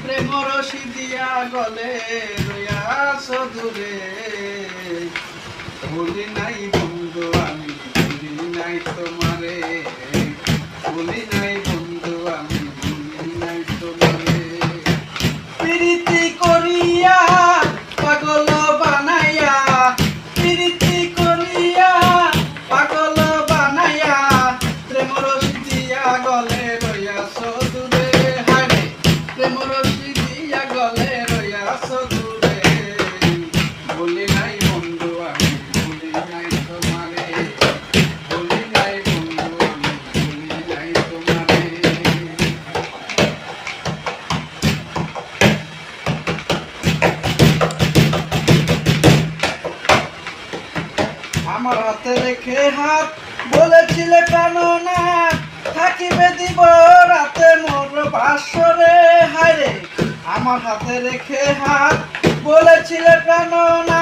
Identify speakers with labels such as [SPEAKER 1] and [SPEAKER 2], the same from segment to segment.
[SPEAKER 1] প্রেম রশি দিয়া গলে রইয়াছ দূরে, ভুলি নাই বন্ধু আমি, ভুলি নাই তোমারে, ভুলি নাই বন্ধু আমি, ভুলি নাই তোমারে। প্রীতি করিয়া পাগল বানাইয়া, প্রীতি করিয়া পাগল বানাইয়া, প্রেম রশি দিয়া গলে রইয়াছ দূরে, হায় প্রেম রশি দিয়া গলে রইয়াছ দূরে, ভুলি নাই বন্ধু আমি, ভুলি নাই তোমারে, ভুলি নাই বন্ধু আমি, ভুলি নাই তোমারে। আমার হাতে রেখে হাত বলেছিলে প্রাণনা, থাকিবে দিব রাতে মোর বাসরে, হায়রে আমার হাতে রেখে হাত বলেছিলে প্রাণনা,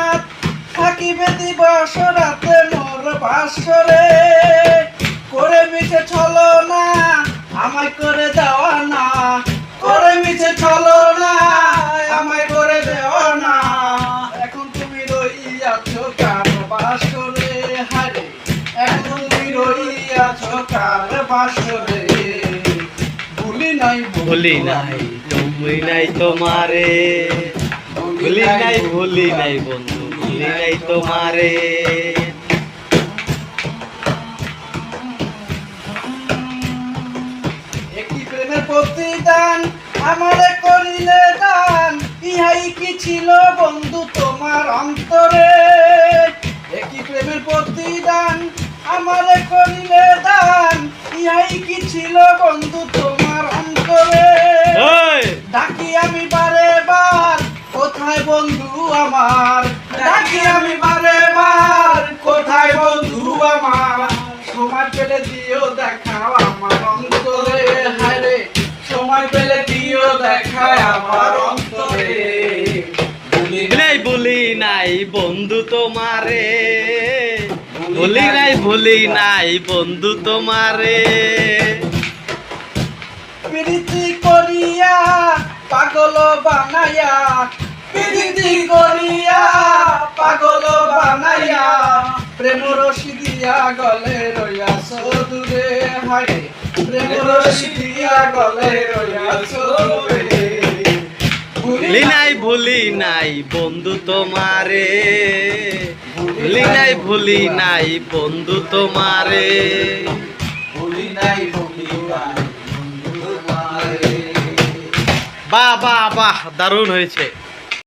[SPEAKER 1] থাকিবে দিবস রাতে মোর বাসরে, করে মিছে ছলো না আমায় করে দেওয়া না, করে মিছে ছলো না আমায় করে দেওয়া না, এখন তুমি রইয়াছো কার বাসরে, হারে এখন তুমি রইয়াছো কার বাসরে, ভুলি নাই
[SPEAKER 2] ভুলি নাই তুমি নাই তোমারে, ভুলি নাই বন্ধু, ভুলি নাই তোমারে।
[SPEAKER 1] একটি প্রেমের প্রতিদান আমারে করিলে দান, ইহাই কি ছিল বন্ধু তোমার অন্তরে, একটি প্রেমের প্রতিদান আমারে করিলে দান, ইহাই কি ছিল বন্ধু তোমার অন্তরে, ডাকি আমি বারে বার কোথায় বন্ধু আমার, ডাকি আমি বারে বার কোথায় বন্ধু আমার, সময় পেলে দিও দেখা আমার অন্তরে, হায়রে সময় পেলে দিও দেখা আমার অন্তরে,
[SPEAKER 2] ভুলি নাই বন্ধু তোমারে, ভুলি নাই বন্ধু তোমারে।
[SPEAKER 1] প্রীতি করিয়া পাগল বানাইয়া, প্রীতি করিয়া পাগল বানাইয়া, প্রেম রশি দিয়া গলে রইয়াছ দূরে, হায় প্রেম রশি দিয়া গলে রইয়াছ দূরে,
[SPEAKER 2] ভুলি নাই বন্ধু তোমারে, ভুলি নাই বন্ধু তোমারে।
[SPEAKER 1] ভুলি নাই বন্ধু আমি, বন্ধু তোমারে।
[SPEAKER 2] বাহ বাহ বাহ, দারুণ হয়েছে।